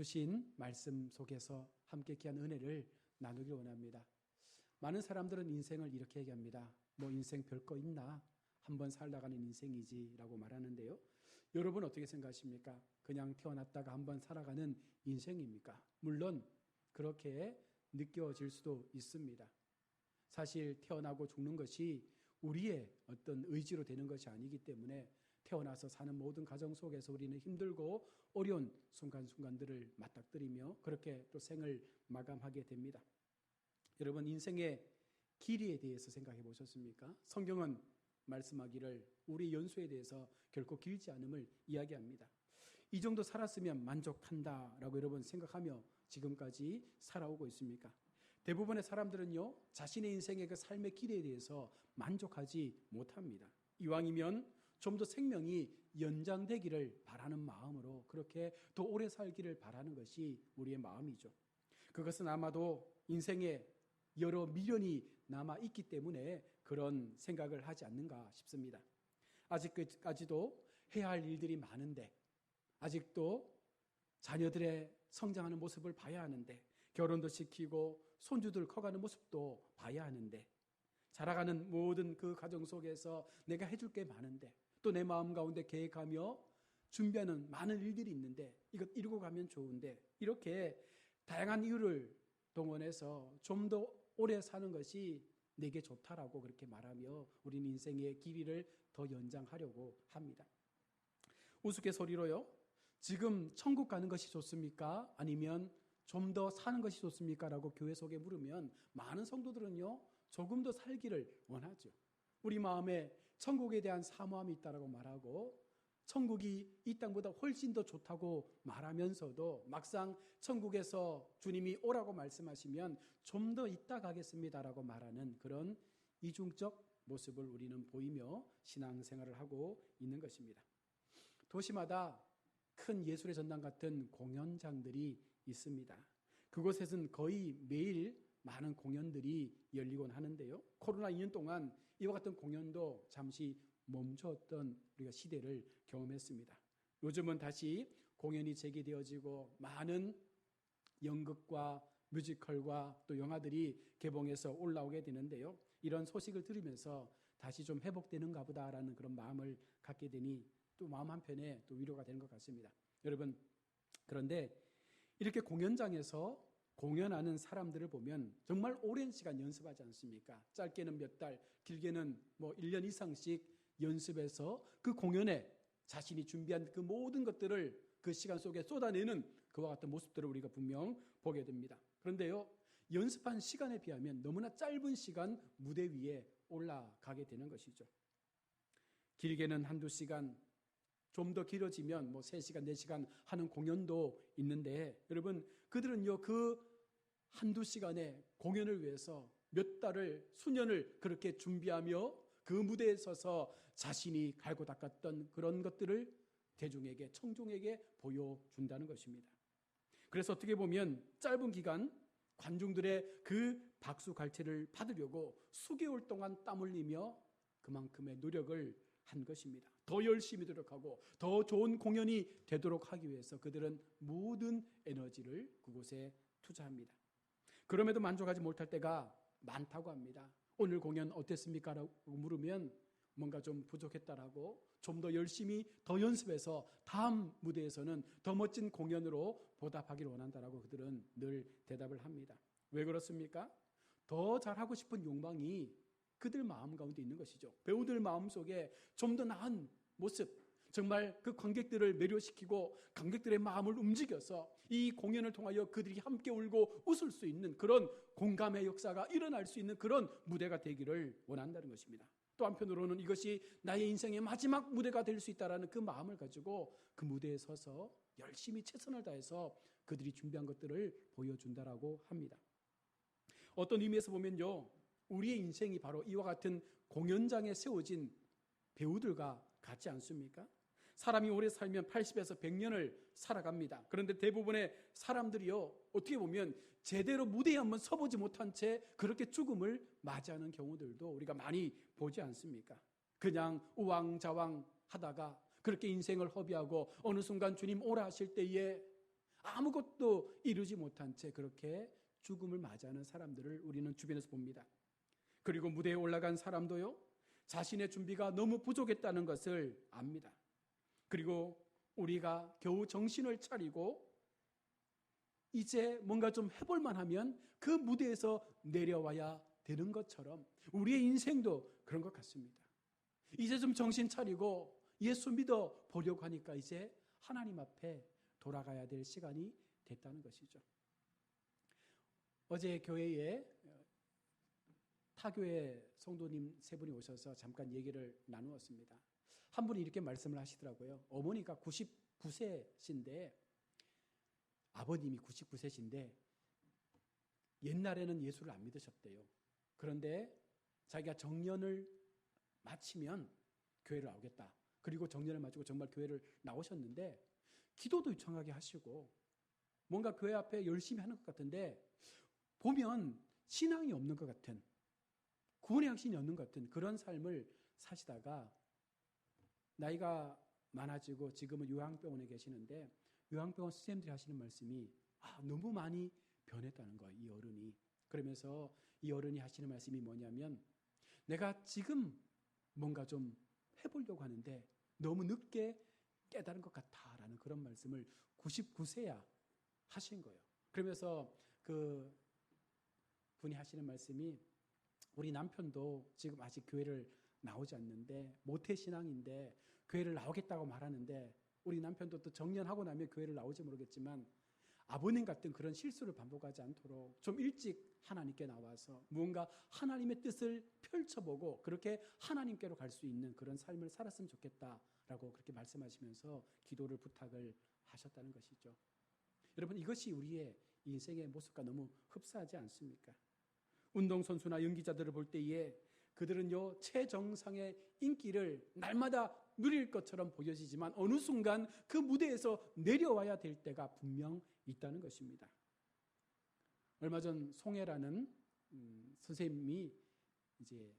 주신 말씀 속에서 함께 귀한 은혜를 나누길 원합니다. 많은 사람들은 인생을 이렇게 얘기합니다. 뭐 인생 별거 있나? 한번 살다가는 인생이지 라고 말하는데요. 여러분 어떻게 생각하십니까? 그냥 태어났다가 한번 살아가는 인생입니까? 물론 그렇게 느껴질 수도 있습니다. 사실 태어나고 죽는 것이 우리의 어떤 의지로 되는 것이 아니기 때문에 태어나서 사는 모든 가정 속에서 우리는 힘들고 어려운 순간순간들을 맞닥뜨리며 그렇게 또 생을 마감하게 됩니다. 여러분 인생의 길이에 대해서 생각해 보셨습니까? 성경은 말씀하기를 우리 연수에 대해서 결코 길지 않음을 이야기합니다. 이 정도 살았으면 만족한다라고 여러분 생각하며 지금까지 살아오고 있습니까? 대부분의 사람들은요, 자신의 인생의 그 삶의 길에 대해서 만족하지 못합니다. 이왕이면 좀 더 생명이 연장되기를 바라는 마음으로 그렇게 더 오래 살기를 바라는 것이 우리의 마음이죠. 그것은 아마도 인생에 여러 미련이 남아있기 때문에 그런 생각을 하지 않는가 싶습니다. 아직까지도 해야 할 일들이 많은데, 아직도 자녀들의 성장하는 모습을 봐야 하는데, 결혼도 시키고 손주들 커가는 모습도 봐야 하는데, 자라가는 모든 그 가정 속에서 내가 해줄 게 많은데, 또 내 마음 가운데 계획하며 준비하는 많은 일들이 있는데 이것 이루고 가면 좋은데, 이렇게 다양한 이유를 동원해서 좀 더 오래 사는 것이 내게 좋다라고 그렇게 말하며 우리는 인생의 길이를 더 연장하려고 합니다. 우스갯소리로요, 지금 천국 가는 것이 좋습니까? 아니면 좀 더 사는 것이 좋습니까? 라고 교회 속에 물으면 많은 성도들은요, 조금 더 살기를 원하죠. 우리 마음에 천국에 대한 사모함이 있다고 말하고 천국이 이 땅보다 훨씬 더 좋다고 말하면서도 막상 천국에서 주님이 오라고 말씀하시면 좀 더 있다 가겠습니다라고 말하는 그런 이중적 모습을 우리는 보이며 신앙생활을 하고 있는 것입니다. 도시마다 큰 예술의 전당 같은 공연장들이 있습니다. 그곳에서는 거의 매일 많은 공연들이 열리곤 하는데요. 코로나 2년 동안 이와 같은 공연도 잠시 멈췄던 우리가 시대를 경험했습니다. 요즘은 다시 공연이 재개되어지고 많은 연극과 뮤지컬과 또 영화들이 개봉해서 올라오게 되는데요. 이런 소식을 들으면서 다시 좀 회복되는가 보다라는 그런 마음을 갖게 되니 또 마음 한편에 또 위로가 되는 것 같습니다. 여러분, 그런데 이렇게 공연장에서 공연하는 사람들을 보면 정말 오랜 시간 연습하지 않습니까? 짧게는 몇 달, 길게는 1년 이상씩 연습해서 그 공연에 자신이 준비한 그 모든 것들을 그 시간 속에 쏟아내는 그와 같은 모습들을 우리가 분명 보게 됩니다. 그런데요, 연습한 시간에 비하면 너무나 짧은 시간 무대 위에 올라가게 되는 것이죠. 길게는 한두 시간, 좀 더 길어지면 3시간, 4시간 하는 공연도 있는데, 여러분, 그들은요, 그 한두 시간의 공연을 위해서 몇 달을, 수년을 그렇게 준비하며 그 무대에 서서 자신이 갈고 닦았던 그런 것들을 대중에게, 청중에게 보여준다는 것입니다. 그래서 어떻게 보면 짧은 기간 관중들의 그 박수 갈채를 받으려고 수개월 동안 땀 흘리며 그만큼의 노력을 한 것입니다. 더 열심히 노력하고 더 좋은 공연이 되도록 하기 위해서 그들은 모든 에너지를 그곳에 투자합니다. 그럼에도 만족하지 못할 때가 많다고 합니다. 오늘 공연 어땠습니까? 라고 물으면 뭔가 좀 부족했다라고 좀 더 열심히 더 연습해서 다음 무대에서는 더 멋진 공연으로 보답하기를 원한다라고 그들은 늘 대답을 합니다. 왜 그렇습니까? 더 잘하고 싶은 욕망이 그들 마음 가운데 있는 것이죠. 배우들 마음속에 좀 더 나은 모습, 정말 그 관객들을 매료시키고 관객들의 마음을 움직여서 이 공연을 통하여 그들이 함께 울고 웃을 수 있는 그런 공감의 역사가 일어날 수 있는 그런 무대가 되기를 원한다는 것입니다. 또 한편으로는 이것이 나의 인생의 마지막 무대가 될 수 있다는 그 마음을 가지고 그 무대에 서서 열심히 최선을 다해서 그들이 준비한 것들을 보여준다라고 합니다. 어떤 의미에서 보면요, 우리의 인생이 바로 이와 같은 공연장에 세워진 배우들과 같지 않습니까? 사람이 오래 살면 80에서 100년을 살아갑니다. 그런데 대부분의 사람들이요, 어떻게 보면 제대로 무대에 한번 서보지 못한 채 그렇게 죽음을 맞이하는 경우들도 우리가 많이 보지 않습니까? 그냥 우왕좌왕 하다가 그렇게 인생을 허비하고 어느 순간 주님 오라 하실 때에 아무것도 이루지 못한 채 그렇게 죽음을 맞이하는 사람들을 우리는 주변에서 봅니다. 그리고 무대에 올라간 사람도요, 자신의 준비가 너무 부족했다는 것을 압니다. 그리고 우리가 겨우 정신을 차리고 이제 뭔가 좀 해볼 만하면 그 무대에서 내려와야 되는 것처럼 우리의 인생도 그런 것 같습니다. 이제 좀 정신 차리고 예수 믿어 보려고 하니까 이제 하나님 앞에 돌아가야 될 시간이 됐다는 것이죠. 어제 교회에 타교회 성도님 세 분이 오셔서 잠깐 얘기를 나누었습니다. 한 분이 이렇게 말씀을 하시더라고요. 어머니가 99세신데 아버님이 99세신데 옛날에는 예수를 안 믿으셨대요. 그런데 자기가 정년을 마치면 교회를 나오겠다. 그리고 정년을 마치고 정말 교회를 나오셨는데 기도도 유창하게 하시고 뭔가 교회 앞에 열심히 하는 것 같은데 보면 신앙이 없는 것 같은, 구원의 확신이 없는 것 같은 그런 삶을 사시다가 나이가 많아지고 지금은 요양병원에 계시는데 요양병원 선생님들이 하시는 말씀이 너무 많이 변했다는 거예요. 이 어른이. 그러면서 이 어른이 하시는 말씀이 뭐냐면 내가 지금 뭔가 좀 해보려고 하는데 너무 늦게 깨달은 것 같다라는 그런 말씀을 99세야 하신 거예요. 그러면서 그 분이 하시는 말씀이 우리 남편도 지금 아직 교회를 나오지 않는데 모태신앙인데 교회를 나오겠다고 말하는데 우리 남편도 또 정년하고 나면 교회를 나올지 모르겠지만 아버님 같은 그런 실수를 반복하지 않도록 좀 일찍 하나님께 나와서 무언가 하나님의 뜻을 펼쳐보고 그렇게 하나님께로 갈 수 있는 그런 삶을 살았으면 좋겠다라고 그렇게 말씀하시면서 기도를 부탁을 하셨다는 것이죠. 여러분, 이것이 우리의 인생의 모습과 너무 흡사하지 않습니까? 운동선수나 연기자들을 볼 때에 그들은요 최정상의 인기를 날마다 누릴 것처럼 보여지지만 어느 순간 그 무대에서 내려와야 될 때가 분명 있다는 것입니다. 얼마 전 송혜라는 선생님이 이제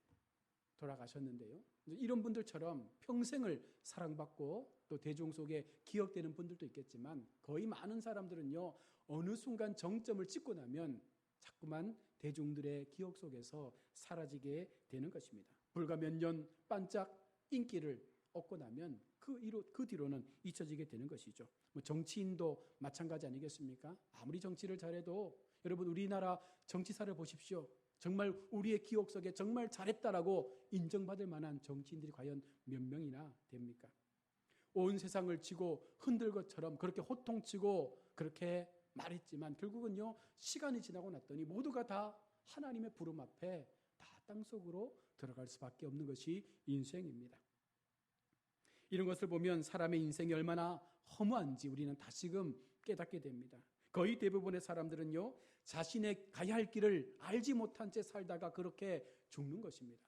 돌아가셨는데요. 이런 분들처럼 평생을 사랑받고 또 대중 속에 기억되는 분들도 있겠지만 거의 많은 사람들은요 어느 순간 정점을 찍고 나면 자꾸만 대중들의 기억 속에서 사라지게 되는 것입니다. 불과 몇 년 반짝 인기를 얻고 나면 그 뒤로는 잊혀지게 되는 것이죠. 정치인도 마찬가지 아니겠습니까? 아무리 정치를 잘해도 여러분 우리나라 정치사를 보십시오. 정말 우리의 기억 속에 정말 잘했다라고 인정받을 만한 정치인들이 과연 몇 명이나 됩니까? 온 세상을 쥐고 흔들 것처럼 그렇게 호통치고 그렇게 말했지만 결국은요 시간이 지나고 났더니 모두가 다 하나님의 부름 앞에 다 땅속으로 들어갈 수밖에 없는 것이 인생입니다. 이런 것을 보면 사람의 인생이 얼마나 허무한지 우리는 다시금 깨닫게 됩니다. 거의 대부분의 사람들은요 자신의 가야 할 길을 알지 못한 채 살다가 그렇게 죽는 것입니다.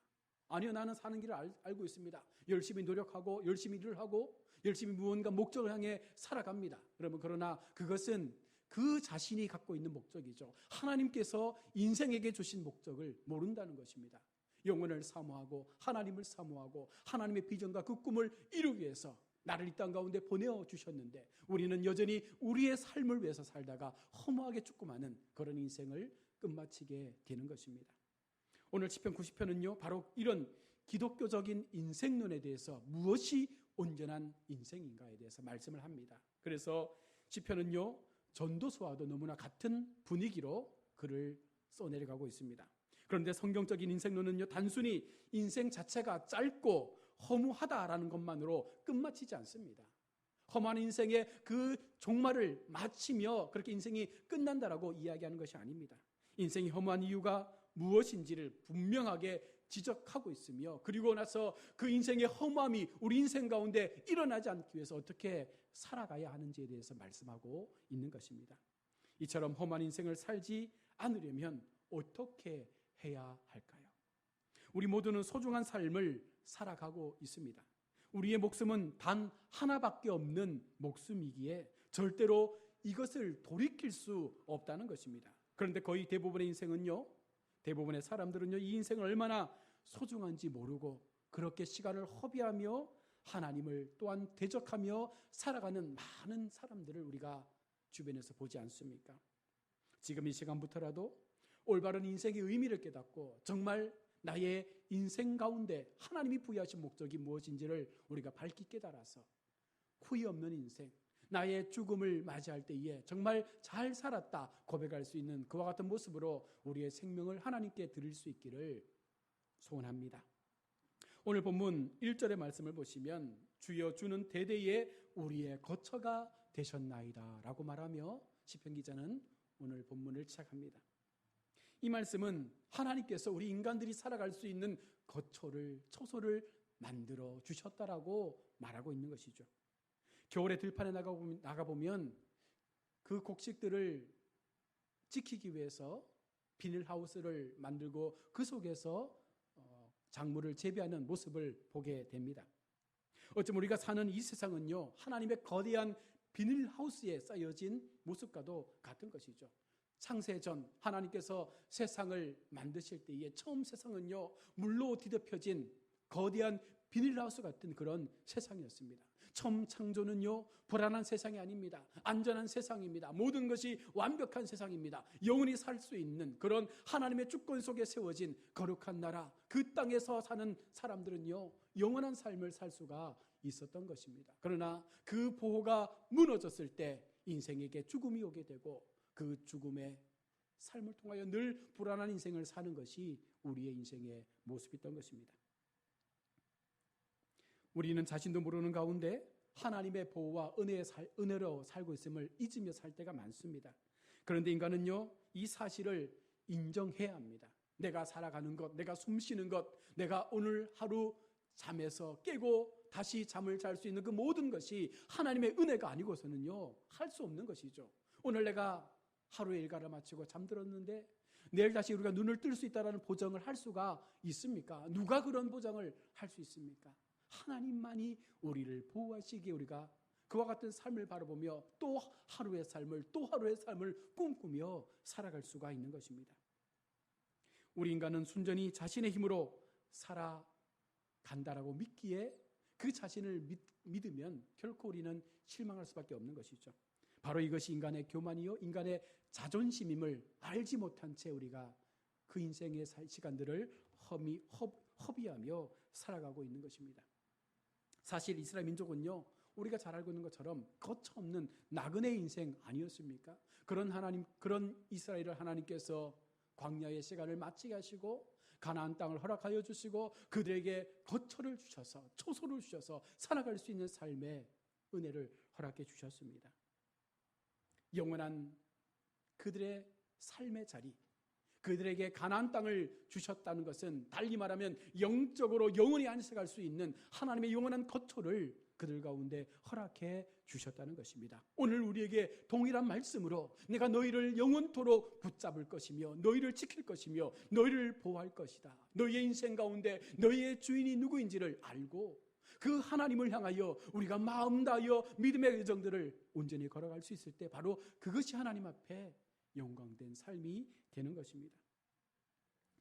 아니요, 나는 사는 길을 알고 있습니다. 열심히 노력하고 열심히 일을 하고 열심히 무언가 목적을 향해 살아갑니다. 그러나 그것은 그 자신이 갖고 있는 목적이죠. 하나님께서 인생에게 주신 목적을 모른다는 것입니다. 영혼을 사모하고 하나님을 사모하고 하나님의 비전과 그 꿈을 이루기 위해서 나를 이 땅 가운데 보내주셨는데 우리는 여전히 우리의 삶을 위해서 살다가 허무하게 죽고 마는 그런 인생을 끝마치게 되는 것입니다. 오늘 시편 90편은요 바로 이런 기독교적인 인생론에 대해서 무엇이 온전한 인생인가에 대해서 말씀을 합니다. 그래서 시편은요 전도서와도 너무나 같은 분위기로 글을 써내려가고 있습니다. 그런데 성경적인 인생론은요 단순히 인생 자체가 짧고 허무하다라는 것만으로 끝마치지 않습니다. 험한 인생의 그 종말을 마치며 그렇게 인생이 끝난다라고 이야기하는 것이 아닙니다. 인생이 허무한 이유가 무엇인지를 분명하게 지적하고 있으며 그리고 나서 그 인생의 허무함이 우리 인생 가운데 일어나지 않기 위해서 어떻게 살아가야 하는지에 대해서 말씀하고 있는 것입니다. 이처럼 험한 인생을 살지 않으려면 어떻게 해야 할까요? 우리 모두는 소중한 삶을 살아가고 있습니다. 우리의 목숨은 단 하나밖에 없는 목숨이기에 절대로 이것을 돌이킬 수 없다는 것입니다. 그런데 거의 대부분의 인생은요, 대부분의 사람들은요, 이 인생을 얼마나 소중한지 모르고 그렇게 시간을 허비하며 하나님을 또한 대적하며 살아가는 많은 사람들을 우리가 주변에서 보지 않습니까? 지금 이 시간부터라도 올바른 인생의 의미를 깨닫고 정말 나의 인생 가운데 하나님이 부여하신 목적이 무엇인지를 우리가 밝히 깨달아서 후회 없는 인생, 나의 죽음을 맞이할 때에 정말 잘 살았다 고백할 수 있는 그와 같은 모습으로 우리의 생명을 하나님께 드릴 수 있기를 소원합니다. 오늘 본문 1절의 말씀을 보시면 주여 주는 대대에 우리의 거처가 되셨나이다 라고 말하며 시편 기자는 오늘 본문을 시작합니다. 이 말씀은 하나님께서 우리 인간들이 살아갈 수 있는 거처를, 처소를 만들어 주셨다라고 말하고 있는 것이죠. 겨울에 들판에 나가보면 그 곡식들을 지키기 위해서 비닐하우스를 만들고 그 속에서 작물을 재배하는 모습을 보게 됩니다. 어쩌면 우리가 사는 이 세상은요, 하나님의 거대한 비닐하우스에 쌓여진 모습과도 같은 것이죠. 창세전 하나님께서 세상을 만드실 때에 처음 세상은요, 물로 뒤덮여진 거대한 비닐하우스 같은 그런 세상이었습니다. 처음 창조는요, 불안한 세상이 아닙니다. 안전한 세상입니다. 모든 것이 완벽한 세상입니다. 영원히 살 수 있는 그런 하나님의 주권 속에 세워진 거룩한 나라, 그 땅에서 사는 사람들은요, 영원한 삶을 살 수가 있었던 것입니다. 그러나 그 보호가 무너졌을 때 인생에게 죽음이 오게 되고 그 죽음의 삶을 통하여 늘 불안한 인생을 사는 것이 우리의 인생의 모습이었던 것입니다. 우리는 자신도 모르는 가운데 하나님의 보호와 은혜로 살고 있음을 잊으며 살 때가 많습니다. 그런데 인간은요, 이 사실을 인정해야 합니다. 내가 살아가는 것, 내가 숨쉬는 것, 내가 오늘 하루 잠에서 깨고 다시 잠을 잘 수 있는 그 모든 것이 하나님의 은혜가 아니고서는요, 할 수 없는 것이죠. 오늘 내가 하루의 일과를 마치고 잠들었는데 내일 다시 우리가 눈을 뜰 수 있다는 보장을 할 수가 있습니까? 누가 그런 보장을 할 수 있습니까? 하나님만이 우리를 보호하시기에 우리가 그와 같은 삶을 바라보며 또 하루의 삶을 꿈꾸며 살아갈 수가 있는 것입니다. 우리 인간은 순전히 자신의 힘으로 살아간다라고 믿기에 그 자신을 믿으면 결코 우리는 실망할 수밖에 없는 것이죠. 바로 이것이 인간의 교만이요, 인간의 자존심임을 알지 못한 채 우리가 그 인생의 시간들을 허비하며 살아가고 있는 것입니다. 사실 이스라엘 민족은요, 우리가 잘 알고 있는 것처럼 거처 없는 나그네 인생 아니었습니까? 그런 이스라엘을 하나님께서 광야의 시간을 마치게 하시고 가나안 땅을 허락하여 주시고 그들에게 거처를 주셔서 초소를 주셔서 살아갈 수 있는 삶의 은혜를 허락해 주셨습니다. 영원한 그들의 삶의 자리, 그들에게 가나안 땅을 주셨다는 것은 달리 말하면 영적으로 영원히 안식할 수 있는 하나님의 영원한 거처를 그들 가운데 허락해 주셨다는 것입니다. 오늘 우리에게 동일한 말씀으로 내가 너희를 영원토록 붙잡을 것이며 너희를 지킬 것이며 너희를 보호할 것이다. 너희의 인생 가운데 너희의 주인이 누구인지를 알고 그 하나님을 향하여 우리가 마음 다하여 믿음의 여정들을 온전히 걸어갈 수 있을 때 바로 그것이 하나님 앞에 영광된 삶이 되는 것입니다.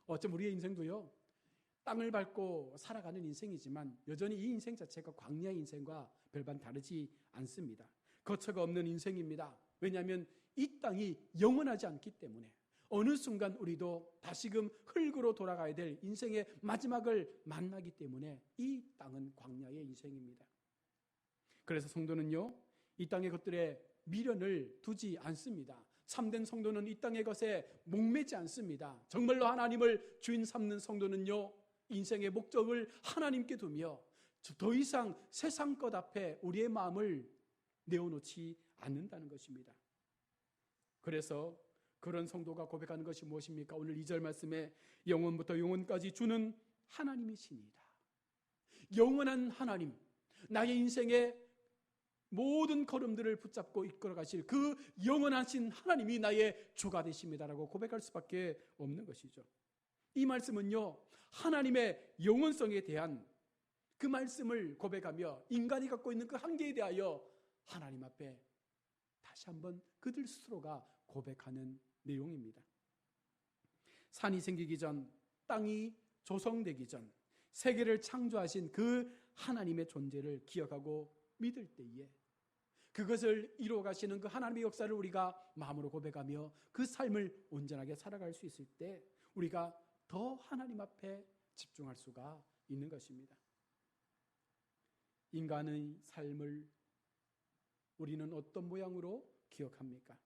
어쩜 우리의 인생도요, 땅을 밟고 살아가는 인생이지만 여전히 이 인생 자체가 광야의 인생과 별반 다르지 않습니다. 거처가 없는 인생입니다. 왜냐하면 이 땅이 영원하지 않기 때문에 어느 순간 우리도 다시금 흙으로 돌아가야 될 인생의 마지막을 만나기 때문에 이 땅은 광야의 인생입니다. 그래서 성도는요, 이 땅의 것들에 미련을 두지 않습니다. 참된 성도는 이 땅의 것에 목매지 않습니다. 정말로 하나님을 주인 삼는 성도는요, 인생의 목적을 하나님께 두며 더 이상 세상 것 앞에 우리의 마음을 내어놓지 않는다는 것입니다. 그래서 그런 성도가 고백하는 것이 무엇입니까? 오늘 2절 말씀에 영원부터 영원까지 주는 하나님이시니이다. 영원한 하나님, 나의 인생의 모든 걸음들을 붙잡고 이끌어 가실 그 영원하신 하나님이 나의 주가 되십니다라고 고백할 수밖에 없는 것이죠. 이 말씀은요, 하나님의 영원성에 대한 그 말씀을 고백하며 인간이 갖고 있는 그 한계에 대하여 하나님 앞에 다시 한번 그들 스스로가 고백하는 내용입니다. 산이 생기기 전, 땅이 조성되기 전, 세계를 창조하신 그 하나님의 존재를 기억하고 믿을 때에 그것을 이루어 가시는 그 하나님의 역사를 우리가 마음으로 고백하며 그 삶을 온전하게 살아갈 수 있을 때 우리가 더 하나님 앞에 집중할 수가 있는 것입니다. 인간의 삶을 우리는 어떤 모양으로 기억합니까?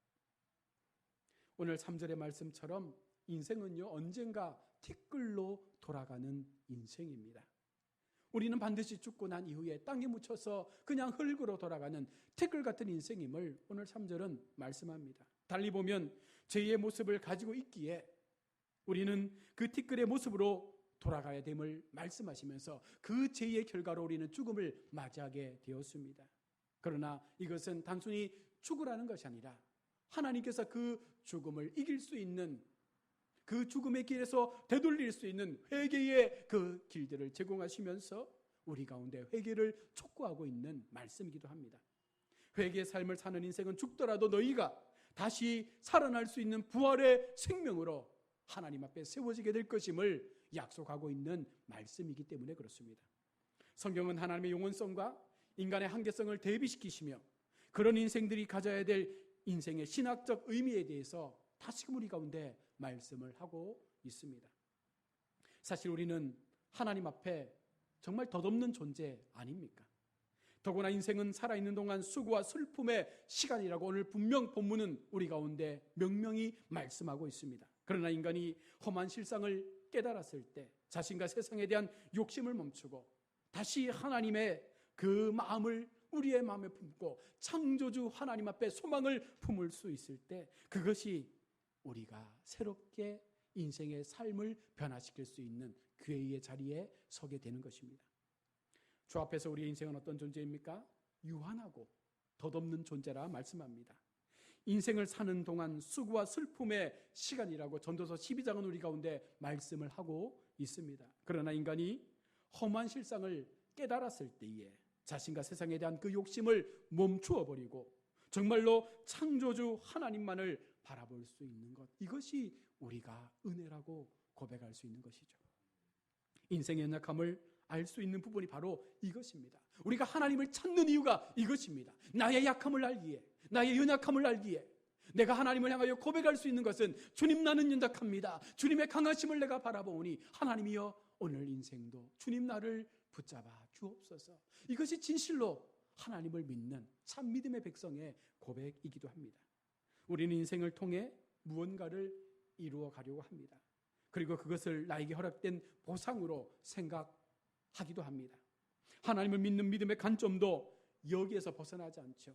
오늘 3절의 말씀처럼 인생은요, 언젠가 티끌로 돌아가는 인생입니다. 우리는 반드시 죽고 난 이후에 땅에 묻혀서 그냥 흙으로 돌아가는 티끌 같은 인생임을 오늘 3절은 말씀합니다. 달리 보면 죄의 모습을 가지고 있기에 우리는 그 티끌의 모습으로 돌아가야 됨을 말씀하시면서 그 죄의 결과로 우리는 죽음을 맞이하게 되었습니다. 그러나 이것은 단순히 죽으라는 것이 아니라 하나님께서 그 죽음을 이길 수 있는, 그 죽음의 길에서 되돌릴 수 있는 회개의 그 길들을 제공하시면서 우리 가운데 회개를 촉구하고 있는 말씀이기도 합니다. 회개의 삶을 사는 인생은 죽더라도 너희가 다시 살아날 수 있는 부활의 생명으로 하나님 앞에 세워지게 될 것임을 약속하고 있는 말씀이기 때문에 그렇습니다. 성경은 하나님의 영원성과 인간의 한계성을 대비시키시며 그런 인생들이 가져야 될 인생의 신학적 의미에 대해서 다시금 우리 가운데 말씀을 하고 있습니다. 사실 우리는 하나님 앞에 정말 덧없는 존재 아닙니까? 더구나 인생은 살아있는 동안 수고와 슬픔의 시간이라고 오늘 분명 본문은 우리 가운데 명명히 말씀하고 있습니다. 그러나 인간이 험한 실상을 깨달았을 때 자신과 세상에 대한 욕심을 멈추고 다시 하나님의 그 마음을 우리의 마음에 품고 창조주 하나님 앞에 소망을 품을 수 있을 때 그것이 우리가 새롭게 인생의 삶을 변화시킬 수 있는 기회의 자리에 서게 되는 것입니다. 주 앞에서 우리의 인생은 어떤 존재입니까? 유한하고 덧없는 존재라 말씀합니다. 인생을 사는 동안 수고와 슬픔의 시간이라고 전도서 12장은 우리 가운데 말씀을 하고 있습니다. 그러나 인간이 험한 실상을 깨달았을 때에 자신과 세상에 대한 그 욕심을 멈추어 버리고 정말로 창조주 하나님만을 바라볼 수 있는 것, 이것이 우리가 은혜라고 고백할 수 있는 것이죠. 인생의 연약함을 알 수 있는 부분이 바로 이것입니다. 우리가 하나님을 찾는 이유가 이것입니다. 나의 약함을 알기에, 나의 연약함을 알기에 내가 하나님을 향하여 고백할 수 있는 것은 주님, 나는 연약합니다. 주님의 강하심을 내가 바라보니 하나님이여 오늘 인생도 주님 나를 붙잡아 주옵소서. 이것이 진실로 하나님을 믿는 참 믿음의 백성의 고백이기도 합니다. 우리는 인생을 통해 무언가를 이루어 가려고 합니다. 그리고 그것을 나에게 허락된 보상으로 생각하기도 합니다. 하나님을 믿는 믿음의 관점도 여기에서 벗어나지 않죠.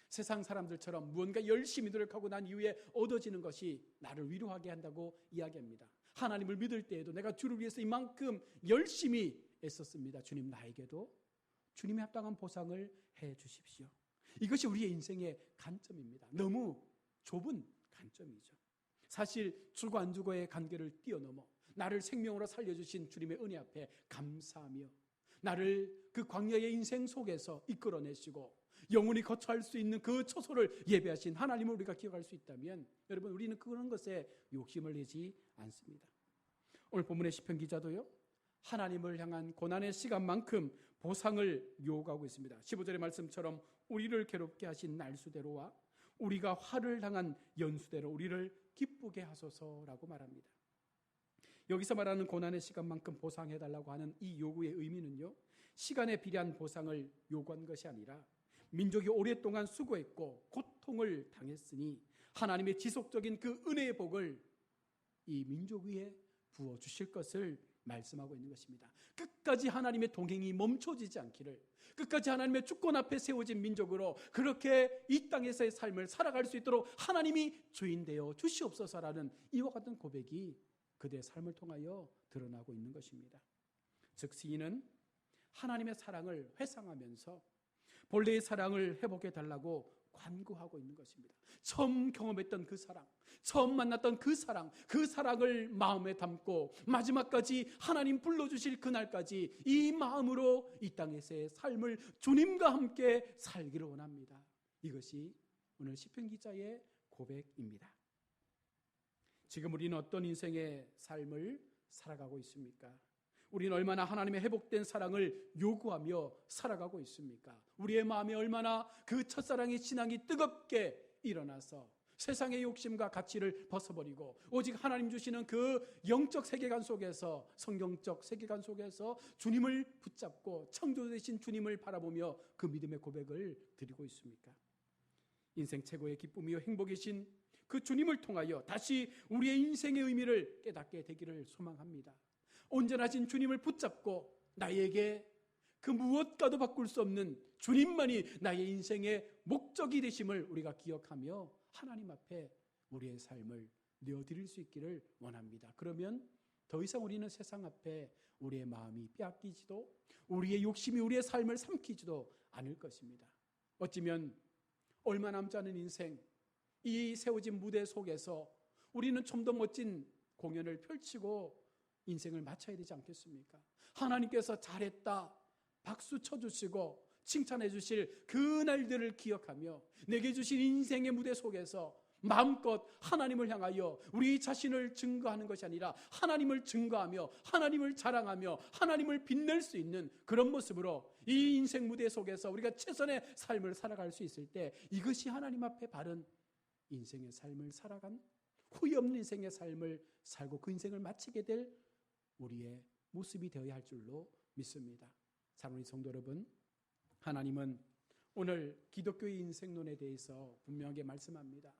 세상 사람들처럼 무언가 열심히 노력하고 난 이후에 얻어지는 것이 나를 위로하게 한다고 이야기합니다. 하나님을 믿을 때에도 내가 주를 위해서 이만큼 열심히 애썼습니다. 주님, 나에게도 주님의 합당한 보상을 해 주십시오. 이것이 우리의 인생의 관점입니다. 너무 좁은 관점이죠. 사실 주고 안 주고의 관계를 뛰어넘어 나를 생명으로 살려주신 주님의 은혜 앞에 감사하며 나를 그 광야의 인생 속에서 이끌어내시고 영원히 거처할 수 있는 그 처소를 예배하신 하나님을 우리가 기억할 수 있다면 여러분, 우리는 그런 것에 욕심을 내지 않습니다. 오늘 본문의 시편 기자도요, 하나님을 향한 고난의 시간만큼 보상을 요구하고 있습니다. 15절의 말씀처럼 우리를 괴롭게 하신 날수대로와 우리가 화를 당한 연수대로 우리를 기쁘게 하소서라고 말합니다. 여기서 말하는 고난의 시간만큼 보상해달라고 하는 이 요구의 의미는요, 시간에 비례한 보상을 요구한 것이 아니라 민족이 오랫동안 수고했고 고통을 당했으니 하나님의 지속적인 그 은혜의 복을 이 민족 위에 부어주실 것을 말씀하고 있는 것입니다. 끝까지 하나님의 동행이 멈춰지지 않기를, 끝까지 하나님의 주권 앞에 세워진 민족으로 그렇게 이 땅에서의 삶을 살아갈 수 있도록 하나님이 주인 되어 주시옵소서라는 이와 같은 고백이 그들의 삶을 통하여 드러나고 있는 것입니다. 즉 시인은 하나님의 사랑을 회상하면서 본래의 사랑을 회복해 달라고 간구하고 있는 것입니다. 처음 경험했던 그 사랑, 처음 만났던 그 사랑, 그 사랑을 마음에 담고 마지막까지 하나님 불러주실 그날까지 이 마음으로 이 땅에서의 삶을 주님과 함께 살기를 원합니다. 이것이 오늘 시편 기자의 고백입니다. 지금 우리는 어떤 인생의 삶을 살아가고 있습니까? 우리는 얼마나 하나님의 회복된 사랑을 요구하며 살아가고 있습니까? 우리의 마음에 얼마나 그 첫사랑의 신앙이 뜨겁게 일어나서 세상의 욕심과 가치를 벗어버리고 오직 하나님 주시는 그 영적 세계관 속에서, 성경적 세계관 속에서 주님을 붙잡고 창조 되신 주님을 바라보며 그 믿음의 고백을 드리고 있습니까? 인생 최고의 기쁨이요 행복이신 그 주님을 통하여 다시 우리의 인생의 의미를 깨닫게 되기를 소망합니다. 온전하신 주님을 붙잡고 나에게 그 무엇과도 바꿀 수 없는 주님만이 나의 인생의 목적이 되심을 우리가 기억하며 하나님 앞에 우리의 삶을 내어드릴 수 있기를 원합니다. 그러면 더 이상 우리는 세상 앞에 우리의 마음이 빼앗기지도 우리의 욕심이 우리의 삶을 삼키지도 않을 것입니다. 어찌면 얼마 남지 않은 인생, 이 세워진 무대 속에서 우리는 좀 더 멋진 공연을 펼치고 인생을 마쳐야 되지 않겠습니까? 하나님께서 잘했다 박수 쳐주시고 칭찬해 주실 그 날들을 기억하며 내게 주신 인생의 무대 속에서 마음껏 하나님을 향하여 우리 자신을 증거하는 것이 아니라 하나님을 증거하며 하나님을 자랑하며 하나님을 빛낼 수 있는 그런 모습으로 이 인생 무대 속에서 우리가 최선의 삶을 살아갈 수 있을 때 이것이 하나님 앞에 바른 인생의 삶을 살아간 후회 없는 인생의 삶을 살고 그 인생을 마치게 될 우리의 모습이 되어야 할 줄로 믿습니다. 사랑하는 성도 여러분, 하나님은 오늘 기독교의 인생론에 대해서 분명하게 말씀합니다.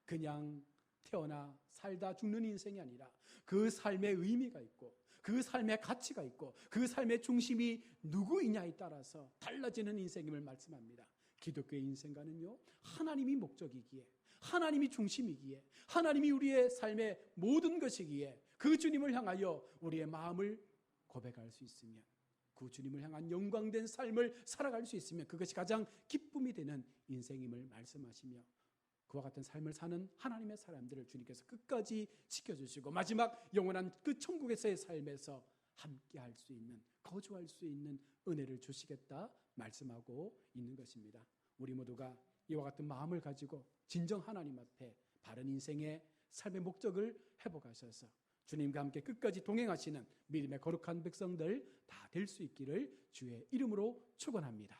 그냥 태어나 살다 죽는 인생이 아니라 그 삶의 의미가 있고 그 삶의 가치가 있고 그 삶의 중심이 누구이냐에 따라서 달라지는 인생임을 말씀합니다. 기독교의 인생과는요, 하나님이 목적이기에, 하나님이 중심이기에, 하나님이 우리의 삶의 모든 것이기에 그 주님을 향하여 우리의 마음을 고백할 수 있으면, 그 주님을 향한 영광된 삶을 살아갈 수 있으면 그것이 가장 기쁨이 되는 인생임을 말씀하시며, 그와 같은 삶을 사는 하나님의 사람들을 주님께서 끝까지 지켜주시고 마지막 영원한 그 천국에서의 삶에서 함께할 수 있는, 거주할 수 있는 은혜를 주시겠다 말씀하고 있는 것입니다. 우리 모두가 이와 같은 마음을 가지고 진정 하나님 앞에 바른 인생의 삶의 목적을 회복하셔서 주님과 함께 끝까지 동행하시는 믿음의 거룩한 백성들 다 될 수 있기를 주의 이름으로 축원합니다.